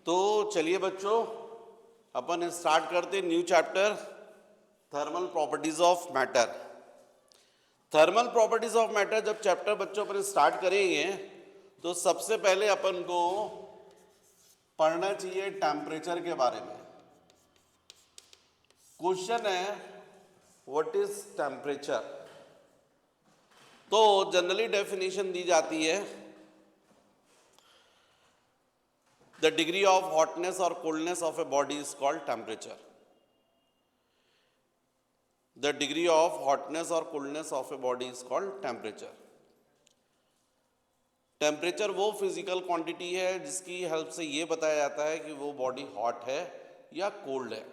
तो चलिए बच्चों, अपन स्टार्ट करते new chapter thermal properties of matter. Thermal properties of matter जब चैप्टर बच्चों अपन स्टार्ट करेंगे तो सबसे पहले अपन को पढ़ना चाहिए टेम्परेचर के बारे में। क्वेश्चन है व्हाट इज टेम्परेचर। तो जनरली डेफिनेशन दी जाती है the degree of hotness or coldness of a body is called temperature. The degree of hotness or coldness of a body is called temperature. Temperature वो physical quantity है जिसकी help से ये बताया जाता है कि वो बॉडी हॉट है या कोल्ड है।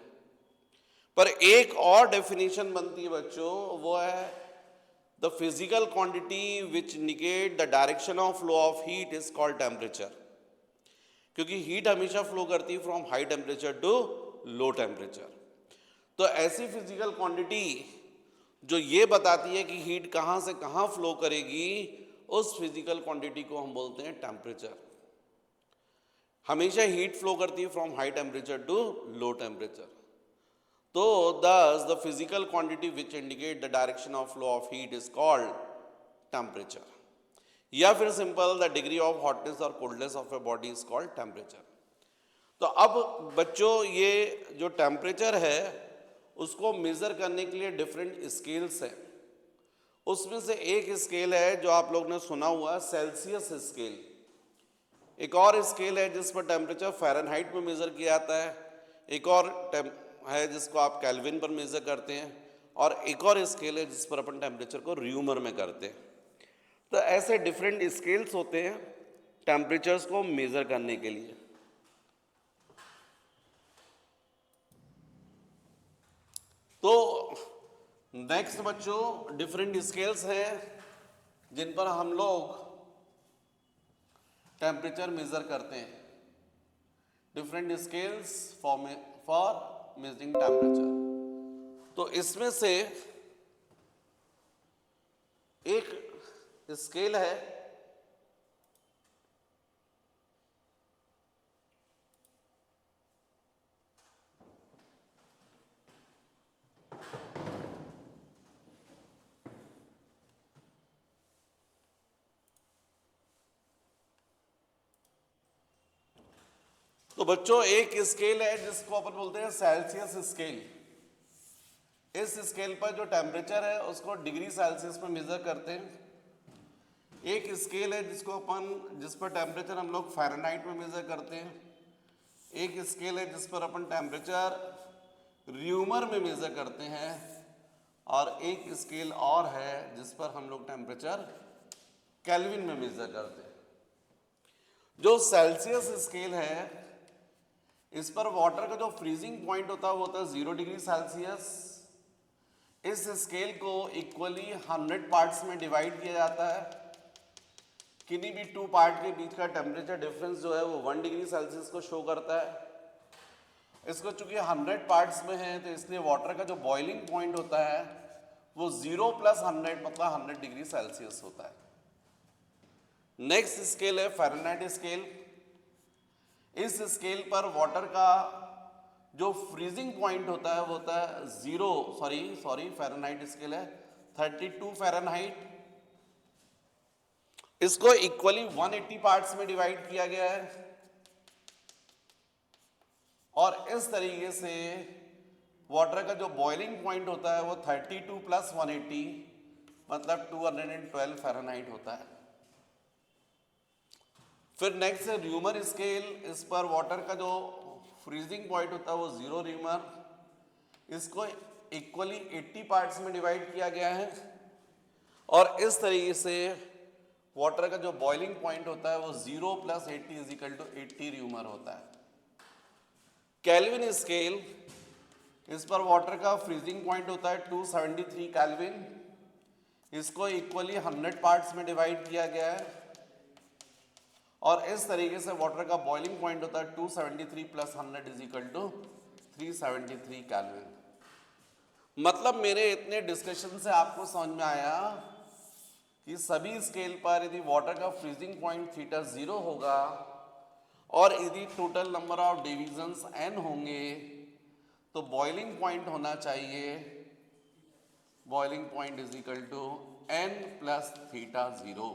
पर एक और डेफिनेशन बनती है बच्चों, वो है the physical quantity which indicate the direction of flow of heat is called temperature. क्योंकि हीट हमेशा फ्लो करती है from high temperature to low temperature. तो ऐसी फिजिकल क्वांटिटी जो ये बताती है कि हीट कहाँ से कहाँ फ्लो करेगी, उस फिजिकल क्वांटिटी को हम बोलते हैं टेम्परेचर। हमेशा हीट फ्लो करती है from high temperature to low temperature. तो thus the physical quantity which indicate the direction of flow of heat is called temperature, या फिर simple the degree of hotness और coldness of a body is called temperature. तो अब बच्चों ये जो temperature है उसको मेजर करने के लिए डिफरेंट स्केल्स हैं। उसमें से एक स्केल है जो आप लोग ने सुना हुआ, सेल्सियस स्केल। एक और स्केल है जिस पर टेम्परेचर फ़ारेनहाइट में मेजर किया जाता है। एक और है जिसको आप केल्विन पर मेजर करते हैं, और एक और स्केल है जिस पर अपन टेम्परेचर को र्यूमर में करते हैं। तो ऐसे डिफरेंट स्केल्स होते हैं टेम्परेचर्स को मेजर करने के लिए। तो नेक्स्ट बच्चों डिफरेंट स्केल्स हैं जिन पर हम लोग टेम्परेचर मेजर करते हैं। Different scales for measuring temperature. तो इसमें से एक स्केल है तो बच्चों एक स्केल है जिसको अपन बोलते हैं सेल्सियस स्केल। इस स्केल पर जो टेम्परेचर है उसको डिग्री सेल्सियस में मेजर करते हैं। एक स्केल है जिस पर टेम्परेचर हम लोग फ़ारेनहाइट में मेजर करते हैं। एक स्केल है जिस पर अपन टेम्परेचर र्यूमर में मेजर करते हैं, और एक स्केल और है जिस पर हम लोग टेम्परेचर केल्विन में मेजर करते हैं। जो सेल्सियस स्केल है इस पर वाटर का जो फ्रीजिंग पॉइंट होता है वो होता है 0 डिग्री सेल्सियस। इस स्केल को इक्वली 100 पार्ट्स में डिवाइड किया जाता है। किन्हीं भी 2 पार्ट के बीच का टेम्परेचर डिफरेंस जो है वो 1 डिग्री सेल्सियस को शो करता है। इसको चूंकि 100 पार्ट्स में है तो इसलिए वाटर का जो बॉइलिंग पॉइंट होता है वो 0 + 100 मतलब 100 डिग्री सेल्सियस होता है। नेक्स्ट स्केल है फ़ारेनहाइट स्केल। इस स्केल पर वाटर का जो फ्रीजिंग पॉइंट होता है वो होता है फ़ारेनहाइट स्केल है 32 फ़ारेनहाइट। इसको इक्वली 180 पार्ट्स में डिवाइड किया गया है, और इस तरीके से वाटर का जो बॉइलिंग पॉइंट होता है वो 32 + 180 मतलब 212 फ़ारेनहाइट होता है। फिर नेक्स्ट है र्यूमर स्केल। इस पर वाटर का जो फ्रीजिंग पॉइंट होता है वो 0 र्यूमर। इसको इक्वली 80 पार्ट्स में डिवाइड किया गया है, और इस तरीके से वाटर का जो बॉइलिंग पॉइंट होता है वो 0 + 80 = 80 र्यूमर होता है। केल्विन स्केल, इस पर वाटर का फ्रीजिंग पॉइंट होता है 273 केल्विन। इसको इक्वली 100 पार्ट्स में डिवाइड किया गया है, और इस तरीके से वाटर का बॉइलिंग पॉइंट होता है 273 + 100 = 373 केल्विन। मतलब मेरे इतने डिस्कशन से आपको समझ में आया कि सभी स्केल पर यदि वाटर का फ्रीजिंग पॉइंट थीटा 0 होगा और यदि total number of divisions n होंगे तो बॉइलिंग पॉइंट होना चाहिए, boiling point is equal to n plus theta 0।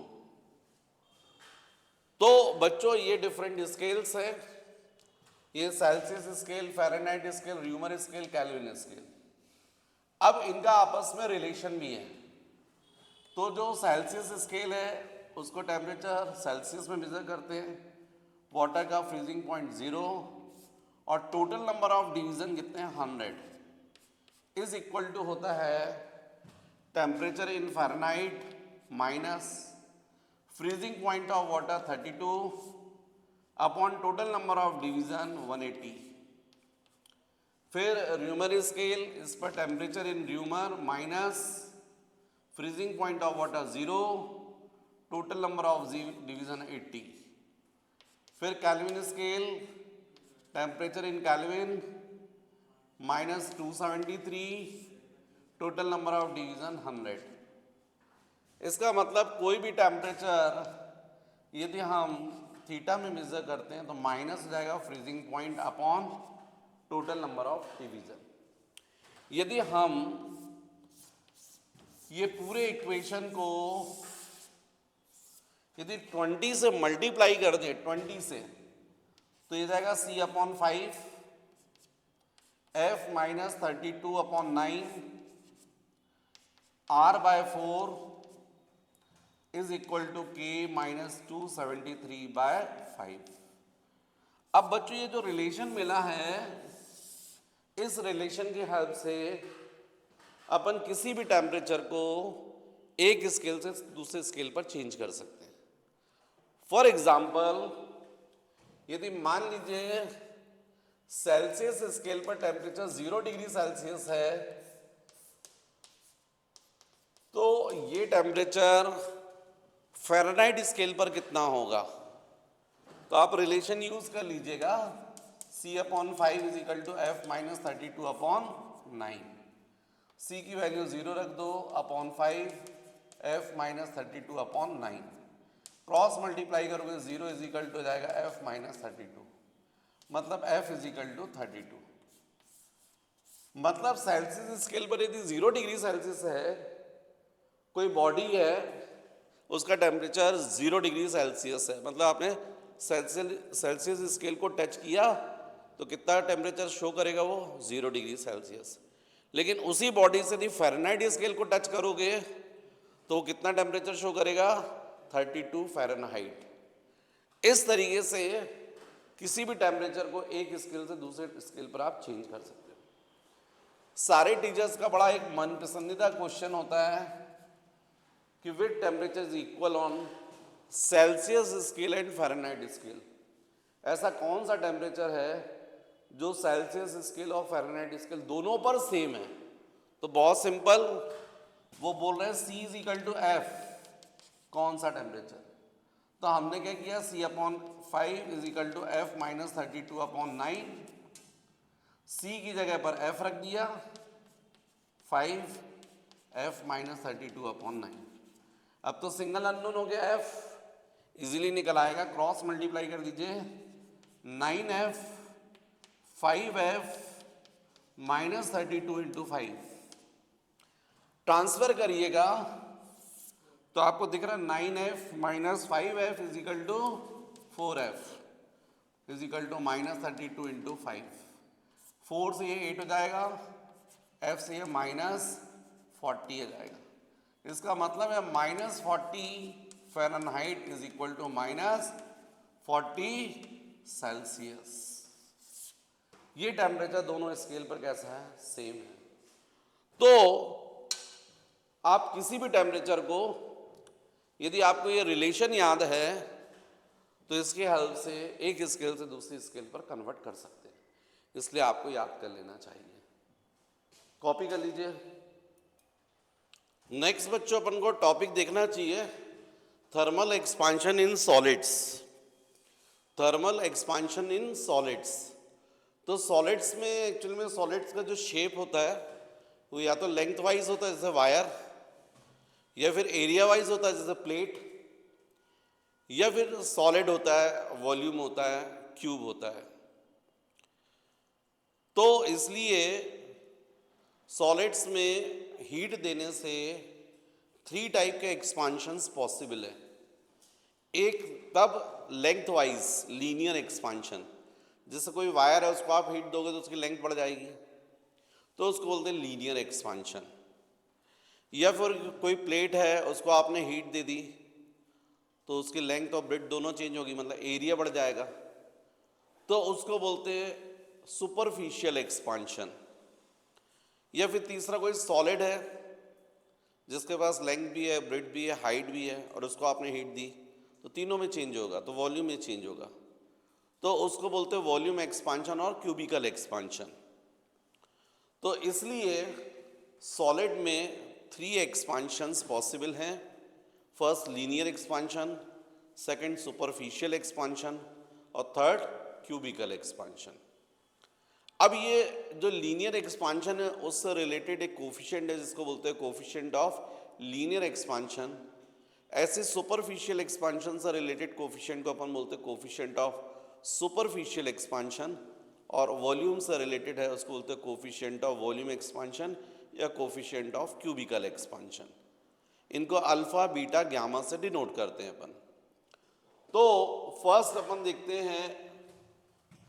तो बच्चों ये डिफरेंट स्केल्स है, ये Celsius scale, Fahrenheit scale, Reaumur scale, Kelvin scale. अब इनका आपस में रिलेशन भी है। तो जो सेल्सियस स्केल है उसको टेम्परेचर सेल्सियस में मेजर करते हैं, वाटर का फ्रीजिंग पॉइंट 0 और टोटल नंबर ऑफ डिवीजन कितने हैं 100 इज इक्वल टू होता है temperature in Fahrenheit minus freezing point of water 32 upon total number of division 180। फिर र्यूमर स्केल, इस पर temperature in rumour minus freezing point of water 0, total number of division 80। फिर kelvin scale, temperature in kelvin minus 273, total number of division 100। इसका मतलब कोई भी temperature यदि हम थीटा में मेजर करते हैं तो माइनस हो जाएगा freezing point upon total number of division. यदि हम ये पूरे इक्वेशन को यदि 20 से मल्टीप्लाई कर दें 20 से तो ये जाएगा c upon 5 f minus 32 upon 9 r by 4 is equal to k minus 273 by 5। अब बच्चों ये जो रिलेशन मिला है, इस रिलेशन की हेल्प से अपन किसी भी टेम्परेचर को एक स्केल से दूसरे स्केल पर चेंज कर सकते हैं। फॉर एग्जाम्पल यदि मान लीजिए सेल्सियस स्केल पर टेम्परेचर 0 डिग्री सेल्सियस है तो ये टेम्परेचर फ़ारेनहाइट स्केल पर कितना होगा, तो आप रिलेशन यूज कर लीजिएगा c upon 5 is equal to f minus 32 upon 9। c की वैल्यू 0 रख दो upon 5 f minus 32 upon 9, cross multiply करोगे 0 इज इक्वल टू हो जाएगा f माइनस 32, मतलब f इज इक्वल टू 32। मतलब सेल्सियस स्केल पर यदि 0 डिग्री सेल्सियस है, कोई बॉडी है उसका टेम्परेचर 0 डिग्री सेल्सियस है, मतलब आपने सेल्सियस स्केल को टच किया तो कितना टेम्परेचर शो करेगा वो 0 डिग्री सेल्सियस। लेकिन उसी बॉडी से यदि फ़ारेनहाइट स्केल को टच करोगे तो कितना टेम्परेचर शो करेगा 32 फ़ारेनहाइट। इस तरीके से किसी भी टेम्परेचर को एक स्केल से दूसरे स्केल पर आप चेंज कर सकते हो। सारे टीचर्स का बड़ा एक मन पसंदीदा क्वेश्चन होता है कि which temperature is equal on Celsius scale and Fahrenheit scale. ऐसा कौन सा टेम्परेचर है जो सेल्सियस स्केल और फ़ारेनहाइट स्केल दोनों पर सेम है? तो बहुत सिंपल, वो बोल रहे हैं C is equal to F, कौन सा टेम्परेचर। तो हमने क्या किया, C upon 5 is equal to F minus 32 upon 9, C की जगह पर F रख दिया 5 F माइनस 32 अपॉन 9। अब तो सिंगल अननोन हो गया F, इजीली निकल आएगा, क्रॉस मल्टीप्लाई कर दीजिए 9F 5F minus 32 into 5, transfer करिएगा तो आपको दिख रहा है 9F minus 5F is equal to 4F is equal to minus 32 into 5। 4 से ये 8 हो जाएगा, F से ये माइनस 40 हो जाएगा। इसका मतलब है minus 40 Fahrenheit is equal to minus 40 Celsius. ये टेम्परेचर दोनों स्केल पर कैसा है, सेम है। तो आप किसी भी टेम्परेचर को, यदि आपको ये रिलेशन याद है तो इसकी हेल्प से एक स्केल से दूसरी स्केल पर कन्वर्ट कर सकते हैं, इसलिए आपको याद कर लेना चाहिए। कॉपी कर लीजिए। नेक्स्ट बच्चों अपन को टॉपिक देखना चाहिए thermal expansion in solids. Thermal expansion in solids, तो सॉलिड्स में एक्चुअल में सॉलिड्स का जो शेप होता है वो या तो लेंथ वाइज होता है जैसे वायर, या फिर एरिया वाइज होता है जैसे प्लेट, या फिर सॉलिड होता है, वॉल्यूम होता है, क्यूब होता है। तो इसलिए सॉलिड्स में हीट देने से 3 टाइप के एक्सपांशंस पॉसिबल है। एक तब लेंथ वाइज लीनियर एक्सपांशन, जैसे कोई वायर है उसको आप हीट दोगे तो उसकी लेंथ बढ़ जाएगी, तो उसको बोलते हैं लीनियर एक्सपांशन। या फिर कोई प्लेट है उसको आपने हीट दे दी तो उसकी लेंथ और ब्रेड्थ दोनों चेंज होगी, मतलब एरिया बढ़ जाएगा, तो उसको बोलते हैं सुपरफिशियल एक्सपांशन। या फिर तीसरा कोई सॉलिड है जिसके पास लेंथ भी है, ब्रेड्थ भी है, हाइट भी है, और उसको आपने हीट दी तो तीनों में चेंज होगा, तो वॉल्यूम में चेंज होगा, तो उसको बोलते हैं वॉल्यूम एक्सपांशन और क्यूबिकल एक्सपांशन। तो इसलिए सॉलिड में 3 एक्सपांशंस पॉसिबल हैं। First linear expansion, second superficial expansion, और थर्ड क्यूबिकल एक्सपांशन। अब ये जो लीनियर एक्सपांशन है उससे रिलेटेड एक कोफिशिएंट है जिसको बोलते हैं कोफिशिएंट ऑफ लीनियर एक्सपांशन। ऐसे सुपरफिशियल एक्सपांशन से रिलेटेड कोफिशिएंट को अपन बोलते हैं कोफिशिएंट ऑफ सुपरफिशियल एक्सपांशन, और वॉल्यूम से रिलेटेड है उसको बोलते हैं कोफिशिएंट ऑफ वॉल्यूम एक्सपांशन या कोफिशिएंट ऑफ क्यूबिकल एक्सपांशन। इनको अल्फा, बीटा, गामा से डिनोट करते हैं अपन। तो फर्स्ट अपन देखते हैं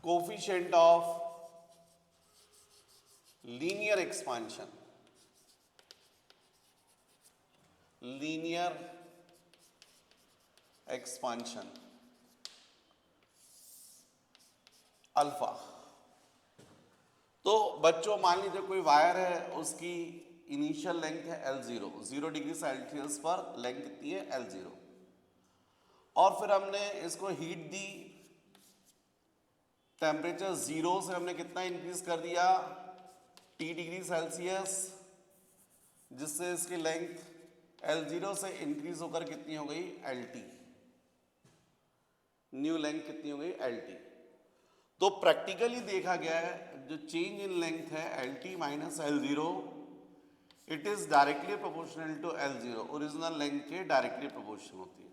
coefficient of linear expansion. Linear expansion alpha. तो बच्चों मान लीजिए कोई वायर है, उसकी इनिशियल लेंथ है L0, 0 डिग्री सेल्सियस पर लेंथ कितनी है L0, और फिर हमने इसको हीट दी, टेम्परेचर 0 से हमने कितना इंक्रीज कर दिया T डिग्री सेल्सियस, जिससे इसकी लेंथ L0 से इंक्रीज होकर कितनी हो गई LT, न्यू लेंथ कितनी हो गई LT। तो प्रैक्टिकली देखा गया है जो चेंज इन लेंथ है LT minus L0, it is directly proportional to L0, original length के डायरेक्टली प्रोपोर्शनल होती है।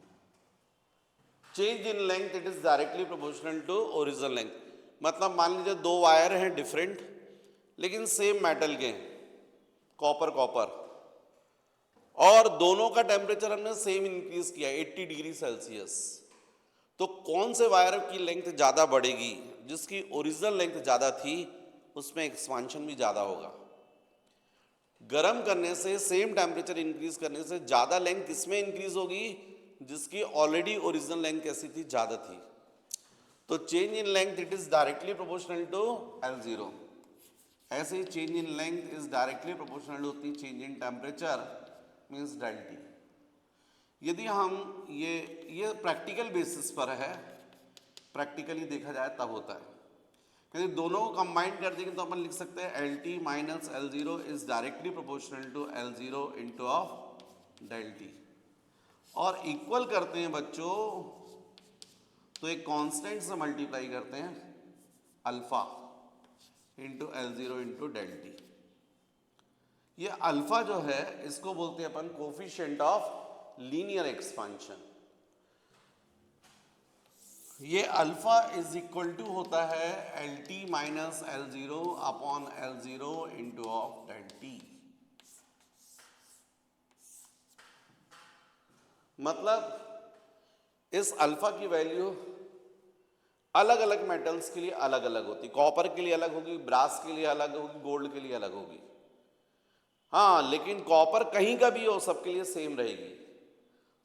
Change in length it is directly proportional to original length, मतलब मान लीजिए 2 वायर हैं डिफरेंट लेकिन सेम मेटल के, कॉपर कॉपर, और दोनों का टेम्परेचर हमने सेम इंक्रीज किया 80 डिग्री सेल्सियस, तो कौन से वायर की लेंथ ज़्यादा बढ़ेगी? जिसकी ओरिजिनल लेंथ ज़्यादा थी उसमें एक्सपांशन भी ज़्यादा होगा। गर्म करने से, सेम टेम्परेचर इंक्रीज करने से ज़्यादा लेंथ किसमें इंक्रीज होगी? जिसकी ऑलरेडी ओरिजिनल लेंथ कैसी थी? ज़्यादा थी। तो change in length it is directly proportional to L0। ऐसे ही change in length is directly proportional होती change in temperature means delta T. यदि हम ये प्रैक्टिकल बेसिस पर है, प्रैक्टिकली देखा जाए तब होता है। यदि दोनों को कंबाइन कर देंगे तो अपन लिख सकते हैं LT minus L0 is directly proportional to L0 into of delta T, और इक्वल करते हैं बच्चों तो एक कांस्टेंट से मल्टीप्लाई करते हैं अल्फा इंटू L0 इंटू डेल्टी। ये अल्फा जो है इसको बोलते हैं अपन कोफिशिएंट ऑफ लीनियर एक्सपांशन। ये अल्फा इज इक्वल टू होता है LT minus L0 upon L0 into of delta T. मतलब इस अल्फा की वैल्यू अलग अलग मेटल्स के लिए अलग अलग होती, कॉपर के लिए अलग होगी, ब्रास के लिए अलग होगी, गोल्ड के लिए अलग होगी। हाँ, लेकिन कॉपर कहीं का भी हो सबके लिए सेम रहेगी,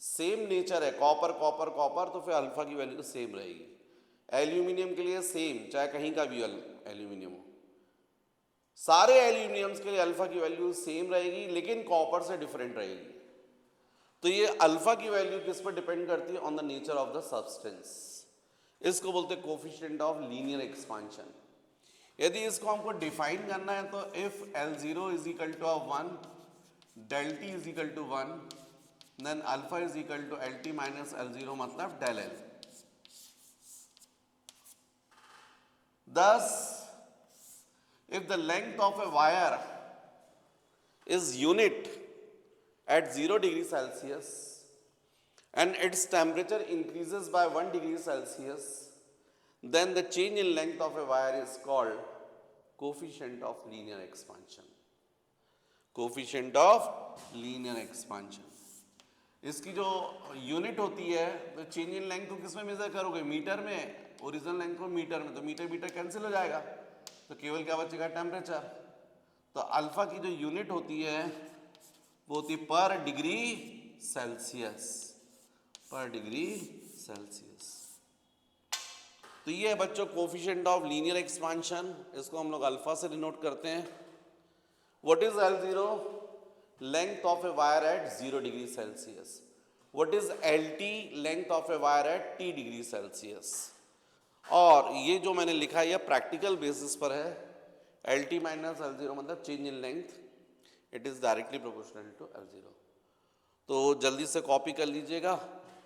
सेम नेचर है, कॉपर कॉपर कॉपर, तो फिर अल्फा की वैल्यू सेम रहेगी। एल्यूमिनियम के लिए सेम, चाहे कहीं का भी एल्यूमिनियम हो, सारे एल्यूमिनियम्स के लिए अल्फा की वैल्यू सेम रहेगी, लेकिन कॉपर से डिफरेंट रहेगी। तो ये अल्फा की वैल्यू किस पर डिपेंड करती है? On the nature of the substance. इसको बोलते हैं कोफिशिएंट ऑफ लीनियर एक्सपांशन। यदि इसको हमको डिफाइन करना है तो if L0 is equal to 1, delta T is equal to 1, then alpha is equal to LT minus L0 मतलब del L। Thus, if the length of a wire is unit at 0 degree Celsius and its temperature increases by 1 degree Celsius, then the change in length of a wire is called coefficient of linear expansion. Coefficient of linear expansion. इसकी जो unit होती है तो change in length को किस में major करोगे? Metre में। ओरिजिनल लेंथ को मीटर में, तो मीटर मीटर कैंसिल हो जाएगा, तो केवल क्या बचेगा? टेम्परेचर। तो अल्फा की जो यूनिट होती है वो होती है पर डिग्री सेल्सियस, पर डिग्री सेल्सियस। तो ये है बच्चों कोफिशिएंट ऑफ लीनियर एक्सपांशन, इसको हम लोग अल्फा से डिनोट करते हैं। What is L0? Length of a wire at 0 degree Celsius. What is LT? Length of a wire at T degree Celsius. और ये जो मैंने लिखा है ये प्रैक्टिकल बेसिस पर है। LT माइनस L0 मतलब change in length, it is directly proportional to L0। तो जल्दी से कॉपी कर लीजिएगा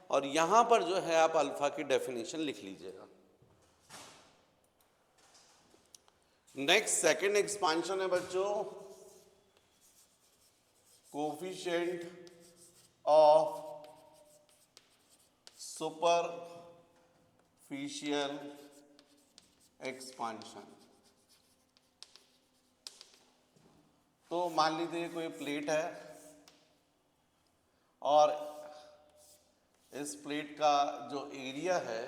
और यहां पर जो है आप अल्फा की डेफिनेशन लिख लीजिएगा। नेक्स्ट सेकेंड एक्सपांशन है बच्चों कोफिशिएंट ऑफ सुपरफिशियल एक्सपांशन। तो मान लीजिए कोई प्लेट है और इस प्लेट का जो एरिया है,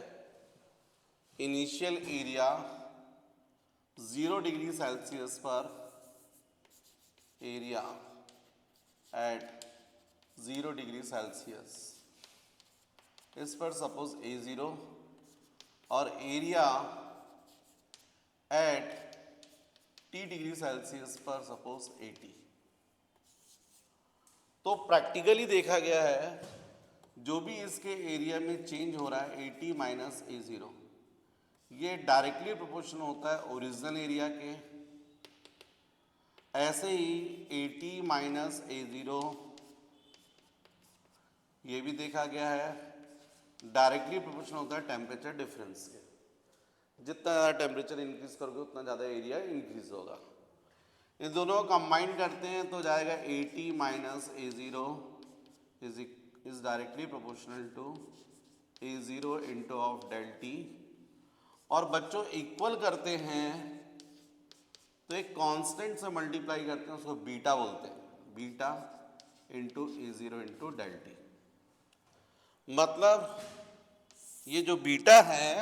इनिशियल एरिया 0 डिग्री सेल्सियस पर एरिया at 0 degree Celsius इस पर सपोज A0 और area at T degree Celsius पर सपोज AT। तो प्रैक्टिकली देखा गया है जो भी इसके एरिया में चेंज हो रहा है AT माइनस A0 ये डायरेक्टली प्रोपोर्शनल होता है ओरिजिनल एरिया के। ऐसे ही AT माइनस A0 ये भी देखा गया है डायरेक्टली प्रोपोर्शनल होता है टेम्परेचर डिफरेंस के। जितना ज़्यादा टेम्परेचर इंक्रीज करोगे उतना ज़्यादा एरिया इंक्रीज होगा। इन दोनों को कंबाइन करते हैं तो जाएगा AT minus A0 is directly proportional to A0 into of del T। और बच्चों इक्वल करते हैं तो एक कांस्टेंट से मल्टीप्लाई करते हैं, उसको बीटा बोलते हैं, beta into A0 into del T। मतलब ये जो बीटा है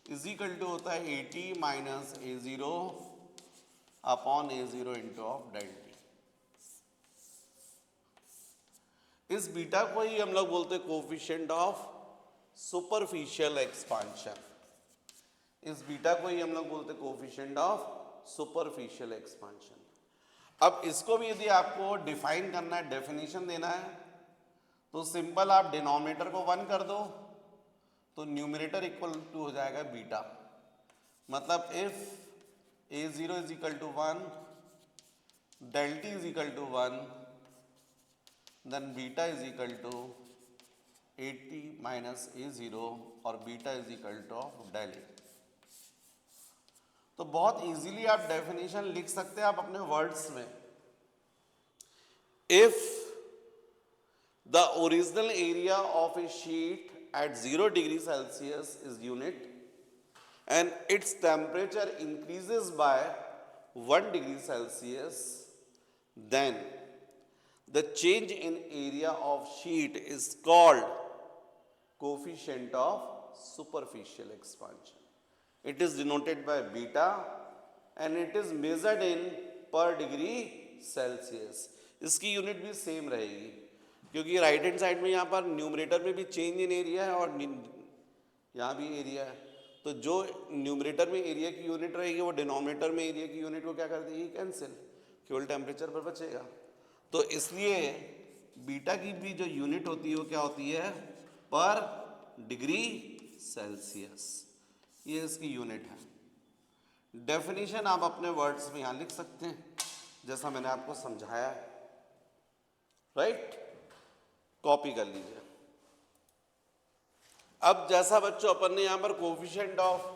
इज इक्वल टू होता है AT minus A0 upon A0 into of del T। इस बीटा को ही हम लोग बोलते हैं कोफिशिएंट ऑफ सुपरफिशियल एक्सपांशन। इस बीटा को ही हम लोग बोलते हैं कोफिशिएंट ऑफ सुपरफिशियल एक्सपांशन। अब इसको भी यदि आपको डिफाइन करना है, डेफिनेशन देना है, तो सिंपल आप डिनोमिनेटर को 1 कर दो तो न्यूमरेटर इक्वल टू हो जाएगा बीटा। मतलब if A0 is equal to 1 del T is equal to 1 then beta is equal to AT minus A0 और beta is equal to of del A। तो बहुत इजीली आप डेफिनेशन लिख सकते हैं आप अपने वर्ड्स में। If the original area of a sheet at 0 degree Celsius is unit and its temperature increases by 1 degree Celsius then the change in area of sheet is called coefficient of superficial expansion. It is denoted by beta and it is measured in per degree Celsius। इसकी unit भी same रहेगी क्योंकि right hand side में यहाँ पर numerator में भी change in area है और यहाँ भी एरिया है। तो जो न्यूमरेटर में एरिया की यूनिट रहेगी वो डिनोमिनेटर में एरिया की यूनिट को क्या कर देगी? कैंसिल, केवल टेम्परेचर पर बचेगा। तो इसलिए बीटा की भी जो यूनिट होती है वो क्या होती है? पर डिग्री सेल्सियस, ये इसकी यूनिट है। डेफिनेशन आप अपने वर्ड्स में यहां लिख सकते हैं जैसा मैंने आपको समझाया है, राइट? कॉपी कर लीजिए। अब जैसा बच्चों अपन ने यहां पर कोफिशिएंट ऑफ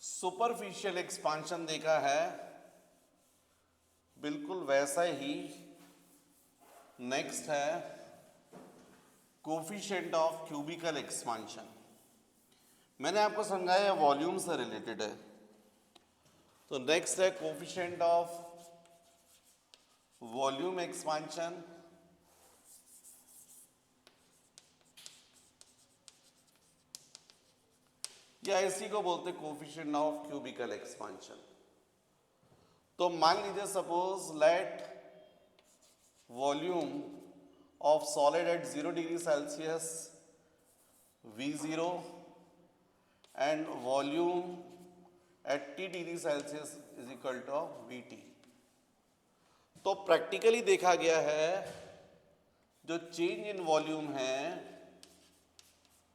सुपरफिशियल एक्सपांशन देखा है, बिल्कुल वैसा ही नेक्स्ट है कोफिशिएंट ऑफ क्यूबिकल एक्सपांशन। मैंने आपको समझाया वॉल्यूम से रिलेटेड है। तो नेक्स्ट है कोफिशिएंट ऑफ वॉल्यूम एक्सपांशन। या इसी को बोलते कोफिशिएंट ऑफ क्यूबिकल एक्सपांशन। तो मान लीजिए suppose let volume of solid at 0 degree Celsius V0 and volume at T degree Celsius is equal to VT। तो प्रैक्टिकली देखा गया है जो चेंज इन वॉल्यूम है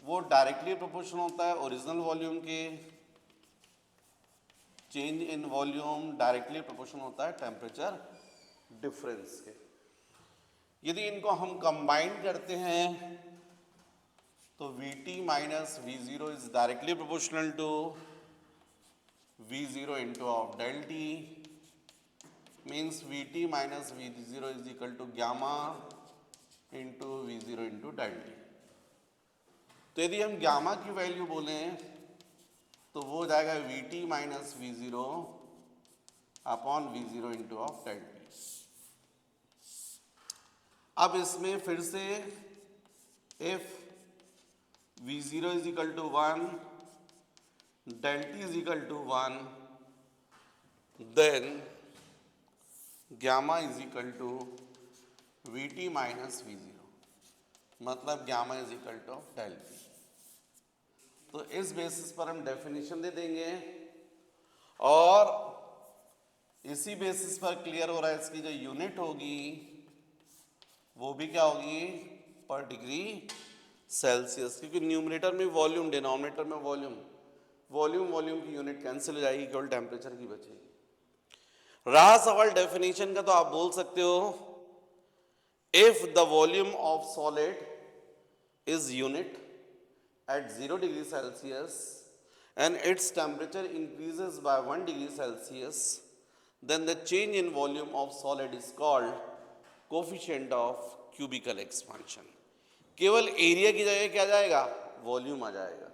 वो डायरेक्टली प्रोपोर्शनल होता है ओरिजिनल वॉल्यूम के। Change in volume directly proportional होता है टेम्परेचर डिफरेंस के। यदि इनको हम कंबाइन करते हैं तो Vt minus V0 is directly proportional to V0 into of del T, means Vt minus V0 is equal to gamma into V0 into del T. तो यदि हम गामा की वैल्यू बोलें तो वो हो जाएगा Vt minus V0 upon V0 into of del T. अब इसमें फिर से if V0 is equal to 1, del T is equal to 1, then gamma is equal to Vt minus V0, मतलब gamma is equal to del T। तो इस basis पर हम definition दे देंगे और इसी बेसिस पर क्लियर हो रहा है इसकी जो यूनिट होगी वो भी क्या होगी पर डिग्री सेल्सियस, क्योंकि न्यूमरेटर में वॉल्यूम डिनोमिनेटर में वॉल्यूम, वॉल्यूम की यूनिट कैंसिल हो जाएगी, केवल टेम्परेचर की बचेगी। रहा सवाल डेफिनेशन का तो आप बोल सकते हो if the volume of solid is unit at 0 degree Celsius and its temperature increases by 1 degree Celsius then the change in volume of solid is called coefficient of cubical expansion. केवल area की जगह क्या आ जाएगा volume आ जाएगा।